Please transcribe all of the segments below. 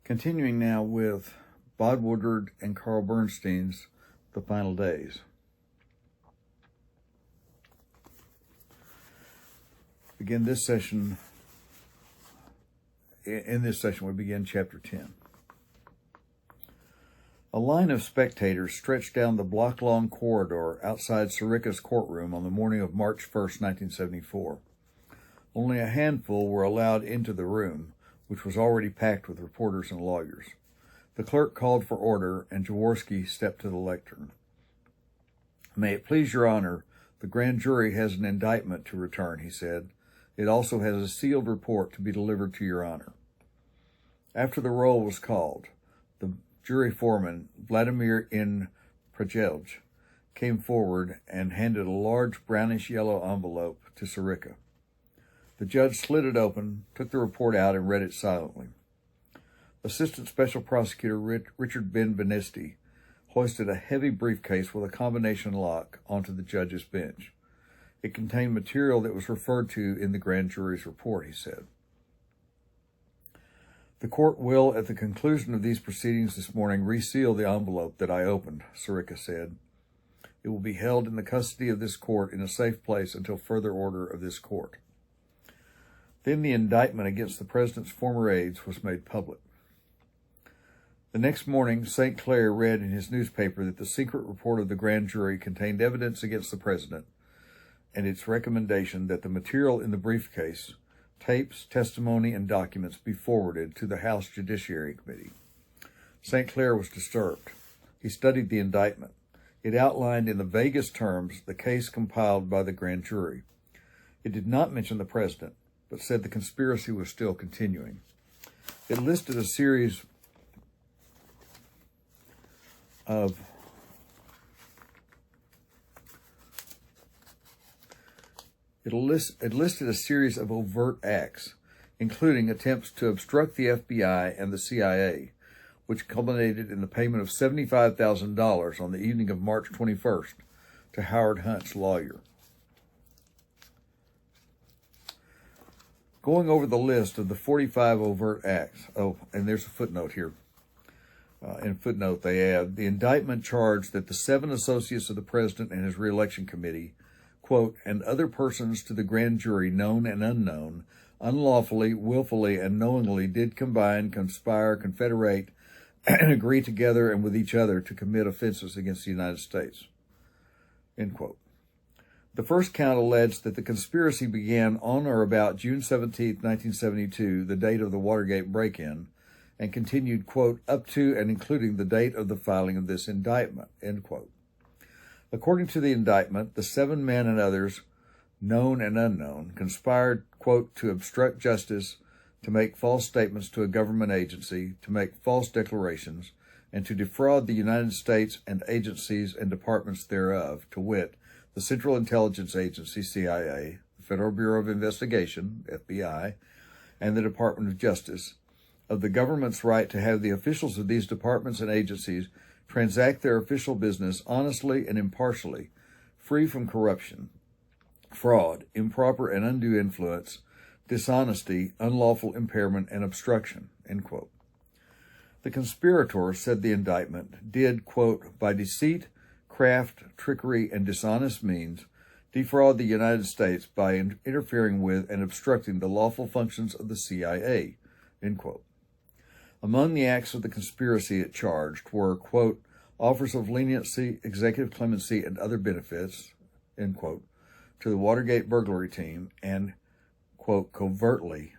Continuing now with Woodward and Carl Bernstein's The Final Days. In this session, we begin Chapter 10. A line of spectators stretched down the block-long corridor outside Sirica's courtroom on the morning of March 1st, 1974. Only a handful were allowed into the room, which was already packed with reporters and lawyers. The clerk called for order, and Jaworski stepped to the lectern. "May it please your honor, the grand jury has an indictment to return," he said. "It also has a sealed report to be delivered to your honor." After the roll was called, the jury foreman, Vladimir N. Prajelj, came forward and handed a large brownish-yellow envelope to Sirica. The judge slid it open, took the report out, and read it silently. Assistant Special Prosecutor Richard Benvenisti hoisted a heavy briefcase with a combination lock onto the judge's bench. It contained material that was referred to in the grand jury's report, he said. "The court will, at the conclusion of these proceedings this morning, reseal the envelope that I opened," Sirica said. "It will be held in the custody of this court in a safe place until further order of this court." Then the indictment against the president's former aides was made public. The next morning, St. Clair read in his newspaper that the secret report of the grand jury contained evidence against the president and its recommendation that the material in the briefcase, tapes, testimony, and documents be forwarded to the House Judiciary Committee. St. Clair was disturbed. He studied the indictment. It outlined in the vaguest terms the case compiled by the grand jury. It did not mention the president, but said the conspiracy was still continuing. It listed a series of overt acts, including attempts to obstruct the FBI and the CIA, which culminated in the payment of $75,000 on the evening of March 21st to Howard Hunt's lawyer. Going over the list of the 45 overt acts, and there's a footnote here. In footnote, they add, the indictment charged that the 7 associates of the president and his re-election committee, quote, and other persons to the grand jury, known and unknown, unlawfully, willfully, and knowingly did combine, conspire, confederate, and agree together and with each other to commit offenses against the United States, end quote. The first count alleged that the conspiracy began on or about June 17, 1972, the date of the Watergate break-in, and continued, quote, up to and including the date of the filing of this indictment, end quote. According to the indictment, the 7 men and others, known and unknown, conspired, quote, to obstruct justice, to make false statements to a government agency, to make false declarations, and to defraud the United States and agencies and departments thereof, to wit, the Central Intelligence Agency, CIA, the Federal Bureau of Investigation, FBI, and the Department of Justice, of the government's right to have the officials of these departments and agencies transact their official business honestly and impartially, free from corruption, fraud, improper and undue influence, dishonesty, unlawful impairment, and obstruction, end quote. The conspirators, said the indictment, did, quote, by deceit, craft, trickery, and dishonest means, defraud the United States by interfering with and obstructing the lawful functions of the CIA, end quote. Among the acts of the conspiracy it charged were, quote, offers of leniency, executive clemency, and other benefits, end quote, to the Watergate burglary team and, quote, covertly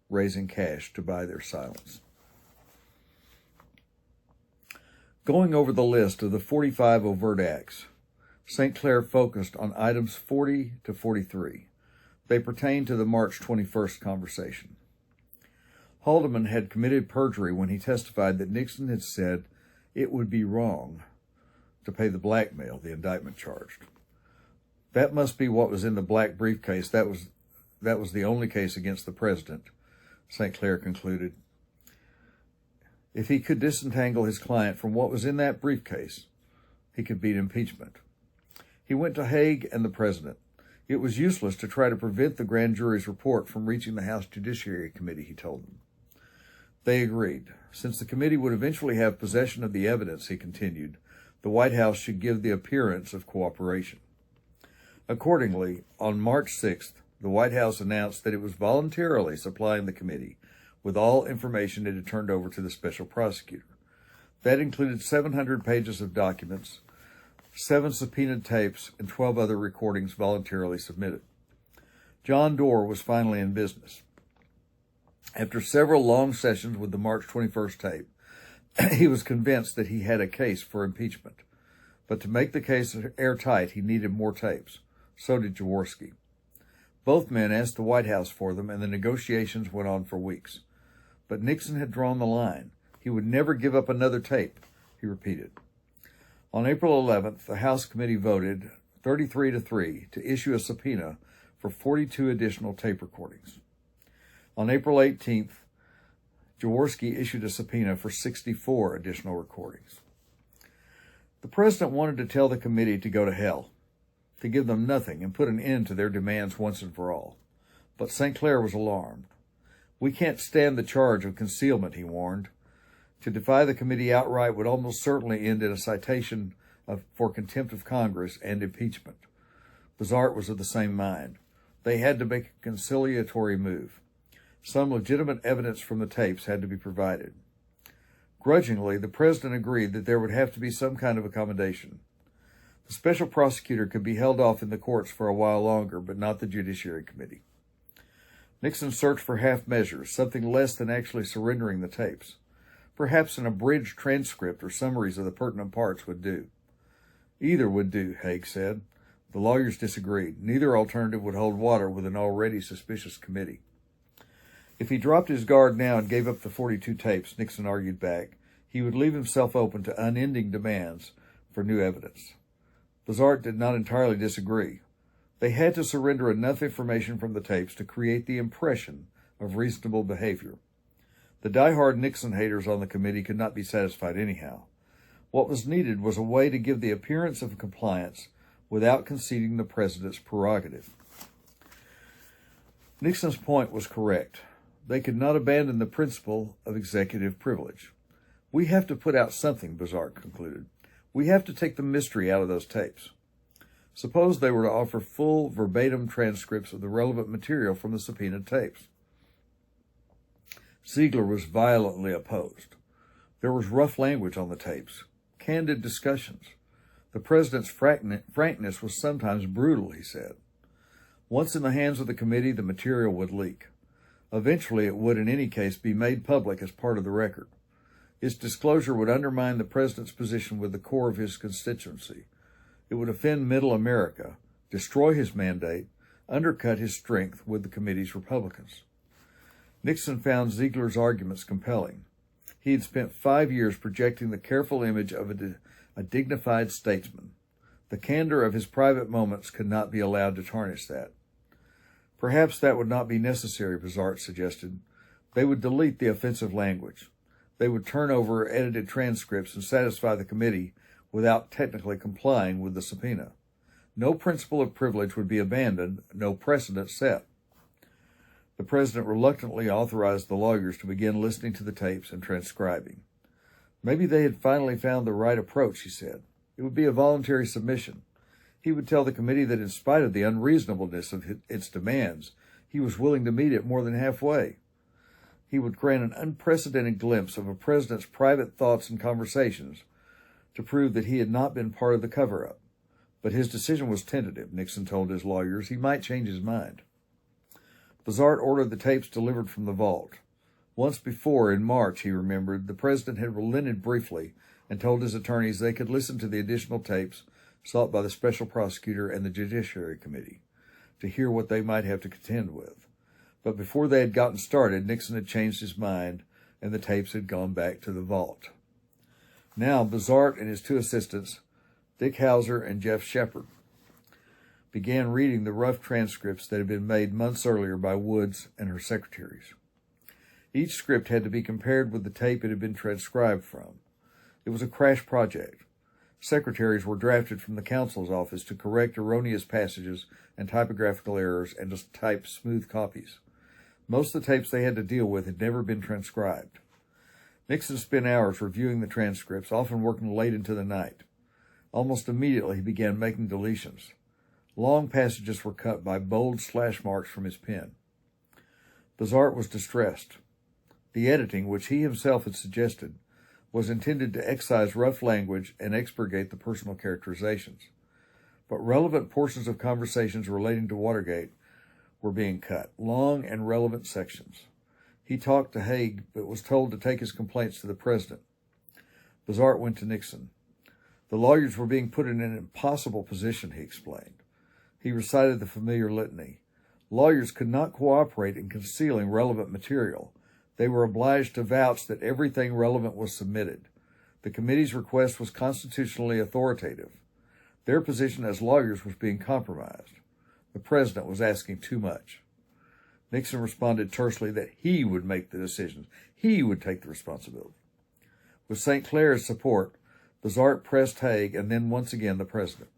raising cash to buy their silence. Going over the list of the 45 overt acts, St. Clair focused on items 40 to 43. They pertain to the March 21st conversation. Haldeman had committed perjury when he testified that Nixon had said it would be wrong to pay the blackmail the indictment charged. That must be what was in the black briefcase. That was the only case against the president, St. Clair concluded. If he could disentangle his client from what was in that briefcase, he could beat impeachment. He went to Haig and the president. It was useless to try to prevent the grand jury's report from reaching the House Judiciary Committee, he told them. They agreed. Since the committee would eventually have possession of the evidence, he continued, the White House should give the appearance of cooperation. Accordingly, on March 6th, the White House announced that it was voluntarily supplying the committee with all information it had turned over to the special prosecutor. That included 700 pages of documents, 7 subpoenaed tapes, and 12 other recordings voluntarily submitted. John Doerr was finally in business. After several long sessions with the March 21st tape, he was convinced that he had a case for impeachment. But to make the case airtight, he needed more tapes. So did Jaworski. Both men asked the White House for them, and the negotiations went on for weeks. But Nixon had drawn the line. He would never give up another tape, he repeated. On April 11th, the House committee voted 33-3 to issue a subpoena for 42 additional tape recordings. On April 18th, Jaworski issued a subpoena for 64 additional recordings. The president wanted to tell the committee to go to hell, to give them nothing and put an end to their demands once and for all. But St. Clair was alarmed. We can't stand the charge of concealment, he warned. To defy the committee outright would almost certainly end in a citation for contempt of Congress and impeachment. Buzhardt was of the same mind. They had to make a conciliatory move. Some legitimate evidence from the tapes had to be provided. Grudgingly, the president agreed that there would have to be some kind of accommodation. The special prosecutor could be held off in the courts for a while longer, but not the Judiciary Committee. Nixon searched for half measures, something less than actually surrendering the tapes. Perhaps an abridged transcript or summaries of the pertinent parts would do. Either would do, Haig said. The lawyers disagreed. Neither alternative would hold water with an already suspicious committee. If he dropped his guard now and gave up the 42 tapes, Nixon argued back, he would leave himself open to unending demands for new evidence. Buzhardt did not entirely disagree. They had to surrender enough information from the tapes to create the impression of reasonable behavior. The die-hard Nixon haters on the committee could not be satisfied anyhow. What was needed was a way to give the appearance of compliance without conceding the president's prerogative. Nixon's point was correct. They could not abandon the principle of executive privilege. We have to put out something, Buzhardt concluded. We have to take the mystery out of those tapes. Suppose they were to offer full verbatim transcripts of the relevant material from the subpoenaed tapes. Ziegler was violently opposed. There was rough language on the tapes, candid discussions. The president's frankness was sometimes brutal, he said. Once in the hands of the committee, the material would leak. Eventually, it would in any case be made public as part of the record. Its disclosure would undermine the president's position with the core of his constituency. It would offend Middle America, destroy his mandate, undercut his strength with the committee's Republicans. Nixon found Ziegler's arguments compelling. He had spent 5 years projecting the careful image of a dignified statesman. The candor of his private moments could not be allowed to tarnish that. Perhaps that would not be necessary, Buzhardt suggested. They would delete the offensive language. They would turn over edited transcripts and satisfy the committee without technically complying with the subpoena. No principle of privilege would be abandoned, no precedent set. The president reluctantly authorized the lawyers to begin listening to the tapes and transcribing. Maybe they had finally found the right approach, he said. It would be a voluntary submission. He would tell the committee that in spite of the unreasonableness of its demands, he was willing to meet it more than halfway. He would grant an unprecedented glimpse of a president's private thoughts and conversations to prove that he had not been part of the cover-up. But his decision was tentative, Nixon told his lawyers. He might change his mind. Buzhardt ordered the tapes delivered from the vault. Once before, in March, he remembered, the president had relented briefly and told his attorneys they could listen to the additional tapes sought by the special prosecutor and the Judiciary Committee to hear what they might have to contend with. But before they had gotten started, Nixon had changed his mind and the tapes had gone back to the vault. Now, Buzhardt and his two assistants, Dick Hauser and Jeff Shepard, began reading the rough transcripts that had been made months earlier by Woods and her secretaries. Each script had to be compared with the tape it had been transcribed from. It was a crash project. Secretaries were drafted from the counsel's office to correct erroneous passages and typographical errors and to type smooth copies. Most of the tapes they had to deal with had never been transcribed. Nixon spent hours reviewing the transcripts, often working late into the night. Almost immediately, he began making deletions. Long passages were cut by bold slash marks from his pen. Bazart was distressed. The editing, which he himself had suggested, was intended to excise rough language and expurgate the personal characterizations. But relevant portions of conversations relating to Watergate were being cut, long and relevant sections. He talked to Haig, but was told to take his complaints to the president. Bazart went to Nixon. The lawyers were being put in an impossible position, he explained. He recited the familiar litany. Lawyers could not cooperate in concealing relevant material. They were obliged to vouch that everything relevant was submitted. The committee's request was constitutionally authoritative. Their position as lawyers was being compromised. The president was asking too much. Nixon responded tersely that he would make the decisions. He would take the responsibility. With St. Clair's support, Bazart pressed Haig and then once again the president.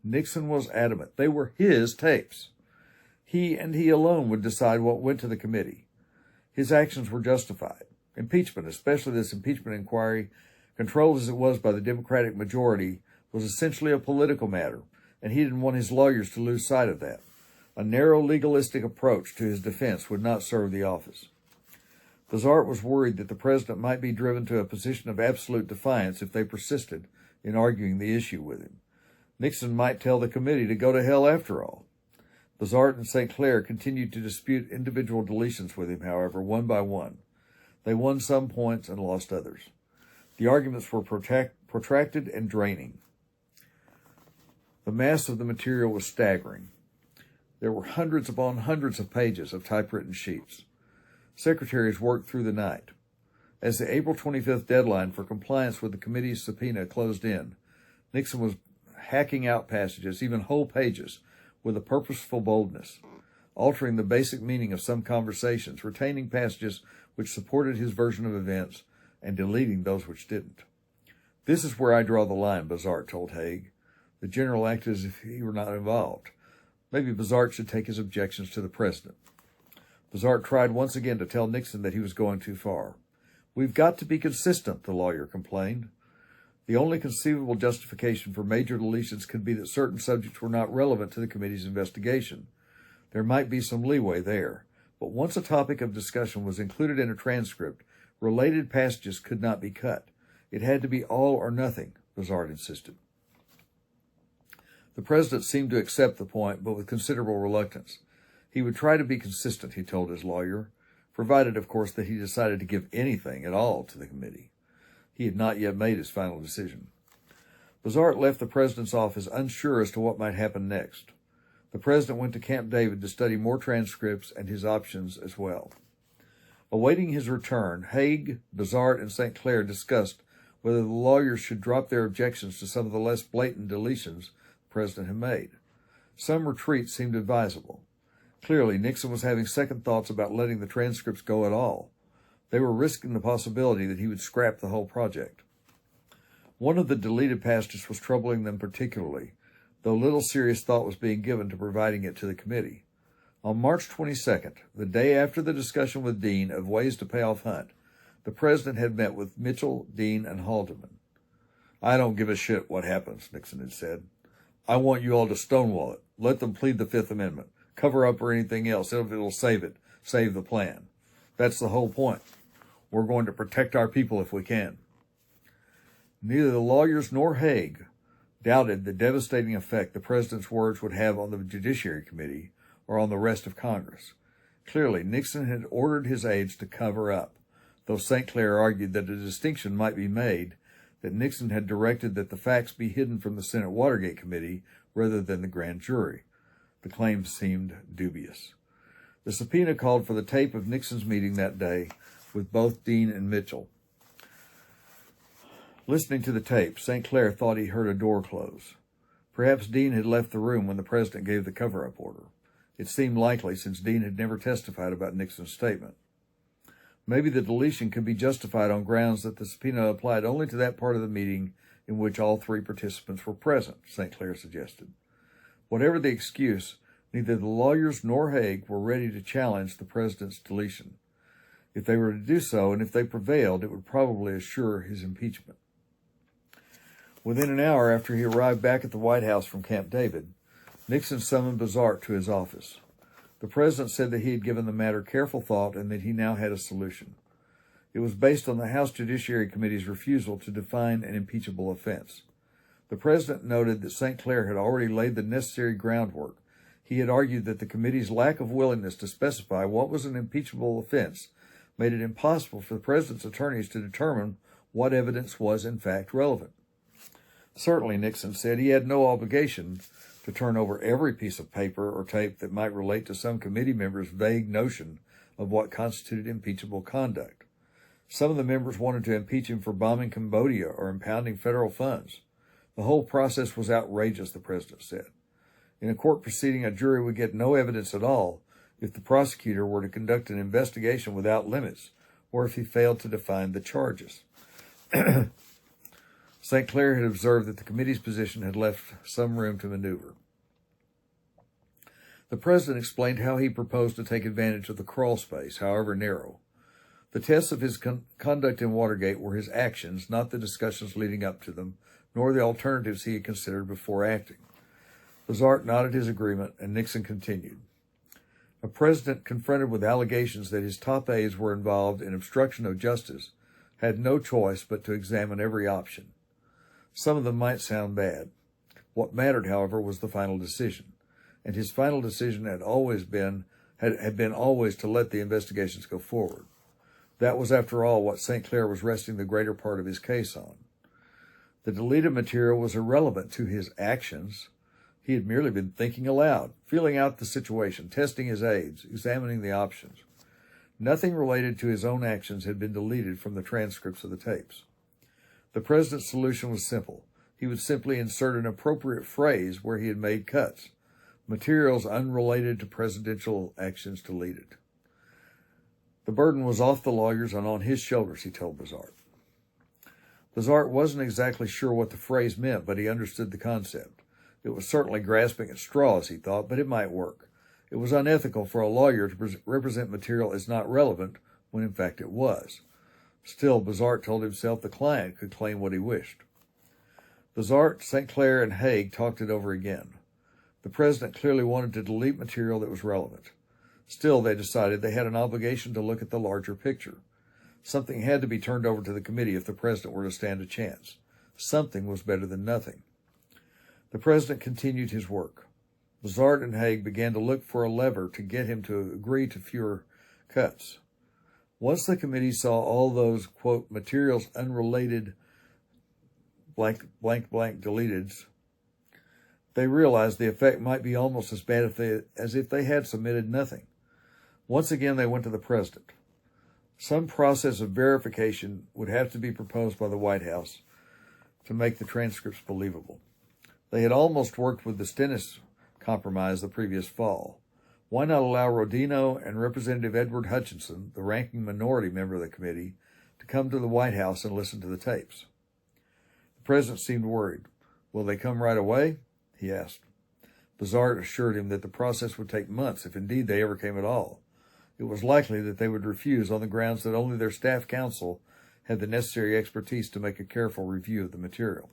Nixon was adamant. They were his tapes. He and he alone would decide what went to the committee. His actions were justified. Impeachment, especially this impeachment inquiry, controlled as it was by the Democratic majority, was essentially a political matter, and he didn't want his lawyers to lose sight of that. A narrow legalistic approach to his defense would not serve the office. Bazart was worried that the president might be driven to a position of absolute defiance if they persisted in arguing the issue with him. Nixon might tell the committee to go to hell after all. Bazart and St. Clair continued to dispute individual deletions with him, however, one by one. They won some points and lost others. The arguments were protracted and draining. The mass of the material was staggering. There were hundreds upon hundreds of pages of typewritten sheets. Secretaries worked through the night. As the April 25th deadline for compliance with the committee's subpoena closed in, Nixon was hacking out passages, even whole pages, with a purposeful boldness, altering the basic meaning of some conversations, retaining passages which supported his version of events, and deleting those which didn't. This is where I draw the line, Bazart told Haig. The general acted as if he were not involved. Maybe Bazart should take his objections to the president. Bazart tried once again to tell Nixon that he was going too far. We've got to be consistent, the lawyer complained. The only conceivable justification for major deletions could be that certain subjects were not relevant to the committee's investigation. There might be some leeway there, but once a topic of discussion was included in a transcript, related passages could not be cut. It had to be all or nothing, Bazart insisted. The president seemed to accept the point, but with considerable reluctance. He would try to be consistent, he told his lawyer, provided, of course, that he decided to give anything at all to the committee. He had not yet made his final decision. Bazart left the president's office unsure as to what might happen next. The president went to Camp David to study more transcripts and his options as well. Awaiting his return, Haig, Bazart, and St. Clair discussed whether the lawyers should drop their objections to some of the less blatant deletions the president had made. Some retreat seemed advisable. Clearly, Nixon was having second thoughts about letting the transcripts go at all. They were risking the possibility that he would scrap the whole project. One of the deleted passages was troubling them particularly, though little serious thought was being given to providing it to the committee. On March 22nd, the day after the discussion with Dean of ways to pay off Hunt, the president had met with Mitchell, Dean, and Haldeman. I don't give a shit what happens, Nixon had said. I want you all to stonewall it. Let them plead the Fifth Amendment. Cover up or anything else. It'll save it. Save the plan. That's the whole point. We're going to protect our people if we can. Neither the lawyers nor Haig doubted the devastating effect the president's words would have on the Judiciary Committee or on the rest of Congress. Clearly, Nixon had ordered his aides to cover up, though St. Clair argued that a distinction might be made that Nixon had directed that the facts be hidden from the Senate Watergate Committee rather than the grand jury. The claim seemed dubious. The subpoena called for the tape of Nixon's meeting that day with both Dean and Mitchell. Listening to the tape, St. Clair thought he heard a door close. Perhaps Dean had left the room when the president gave the cover-up order. It seemed likely, since Dean had never testified about Nixon's statement. Maybe the deletion could be justified on grounds that the subpoena applied only to that part of the meeting in which all three participants were present, St. Clair suggested. Whatever the excuse, neither the lawyers nor Haig were ready to challenge the president's deletion. if they were to do so, and if they prevailed, it would probably assure his impeachment. Within an hour after he arrived back at the White House from Camp David, Nixon summoned Bizart to his office. The president said that he had given the matter careful thought and that he now had a solution. It was based on the House Judiciary Committee's refusal to define an impeachable offense. The president noted that St. Clair had already laid the necessary groundwork. He had argued that the committee's lack of willingness to specify what was an impeachable offense made it impossible for the president's attorneys to determine what evidence was in fact relevant. Certainly, Nixon said, he had no obligation to turn over every piece of paper or tape that might relate to some committee member's vague notion of what constituted impeachable conduct. Some of the members wanted to impeach him for bombing Cambodia or impounding federal funds. The whole process was outrageous, the president said. In a court proceeding, a jury would get no evidence at all if the prosecutor were to conduct an investigation without limits, or if he failed to define the charges. St. Clair had observed that the committee's position had left some room to maneuver. The president explained how he proposed to take advantage of the crawl space, however narrow. The tests of his conduct in Watergate were his actions, not the discussions leading up to them, nor the alternatives he had considered before acting. Bizart nodded his agreement, and Nixon continued. A president confronted with allegations that his top aides were involved in obstruction of justice had no choice but to examine every option. Some of them might sound bad. What mattered, however, was the final decision, and his final decision had been always to let the investigations go forward. That was, after all, what St. Clair was resting the greater part of his case on. The deleted material was irrelevant to his actions. He had merely been thinking aloud, feeling out the situation, testing his aides, examining the options. Nothing related to his own actions had been deleted from the transcripts of the tapes. The president's solution was simple. He would simply insert an appropriate phrase where he had made cuts. Materials unrelated to presidential actions deleted. The burden was off the lawyers and on his shoulders, he told Bizart. Bizart wasn't exactly sure what the phrase meant, but he understood the concept. It was certainly grasping at straws, he thought, but it might work. It was unethical for a lawyer to represent material as not relevant when in fact it was. Still, Bizart told himself the client could claim what he wished. Bizart, St. Clair, and Haig talked it over again. The president clearly wanted to delete material that was relevant. Still, they decided they had an obligation to look at the larger picture. Something had to be turned over to the committee if the president were to stand a chance. Something was better than nothing. The president continued his work. Bizart and Haig began to look for a lever to get him to agree to fewer cuts. Once the committee saw all those, quote, materials unrelated, blank, deleteds, they realized the effect might be almost as bad as if they had submitted nothing. Once again, they went to the president. Some process of verification would have to be proposed by the White House to make the transcripts believable. They had almost worked with the Stennis compromise the previous fall. Why not allow Rodino and Representative Edward Hutchinson, the ranking minority member of the committee, to come to the White House and listen to the tapes? The president seemed worried. Will they come right away? He asked. Bizart assured him that the process would take months, if indeed they ever came at all. It was likely that they would refuse on the grounds that only their staff counsel had the necessary expertise to make a careful review of the material.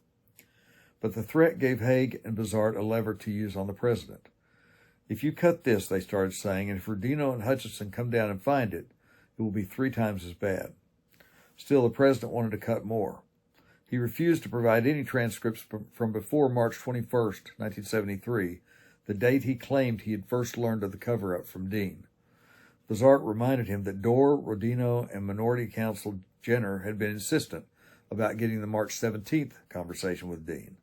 But the threat gave Haig and Bizart a lever to use on the president. If you cut this, they started saying, and if Rodino and Hutchinson come down and find it, it will be 3 times as bad. Still, the president wanted to cut more. He refused to provide any transcripts from before March 21st, 1973, the date he claimed he had first learned of the cover-up from Dean. Bizart reminded him that Dorr, Rodino, and Minority Counsel Jenner had been insistent about getting the March 17th conversation with Dean.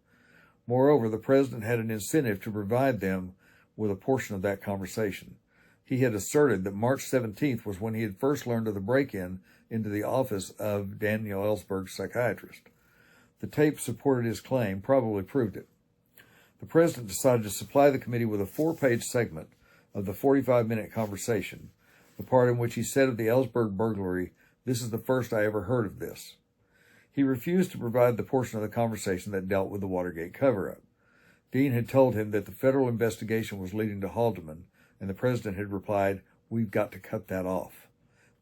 Moreover, the president had an incentive to provide them with a portion of that conversation. He had asserted that March 17th was when he had first learned of the break-in into the office of Daniel Ellsberg's psychiatrist. The tape supported his claim, probably proved it. The president decided to supply the committee with a 4-page segment of the 45-minute conversation, the part in which he said of the Ellsberg burglary, "This is the first I ever heard of this." He refused to provide the portion of the conversation that dealt with the Watergate cover-up. Dean had told him that the federal investigation was leading to Haldeman, and the president had replied, "We've got to cut that off."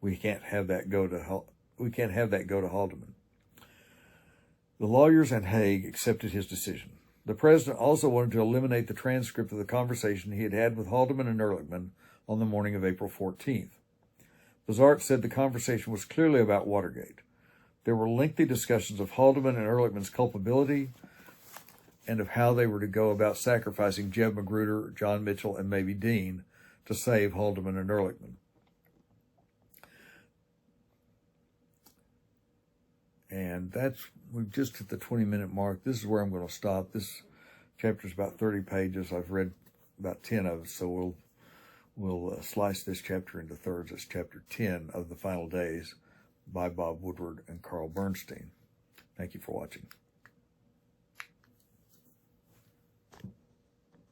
We can't have that go to Haldeman. The lawyers and Haig accepted his decision. The president also wanted to eliminate the transcript of the conversation he had had with Haldeman and Ehrlichman on the morning of April 14th. Bazart said the conversation was clearly about Watergate. There were lengthy discussions of Haldeman and Ehrlichman's culpability and of how they were to go about sacrificing Jeb Magruder, John Mitchell, and maybe Dean to save Haldeman and Ehrlichman. And we've just hit the 20-minute mark. This is where I'm going to stop. This chapter is about 30 pages. I've read about 10 of it, so we'll slice this chapter into thirds. It's chapter 10 of The Final Days by Bob Woodward and Carl Bernstein. Thank you for watching.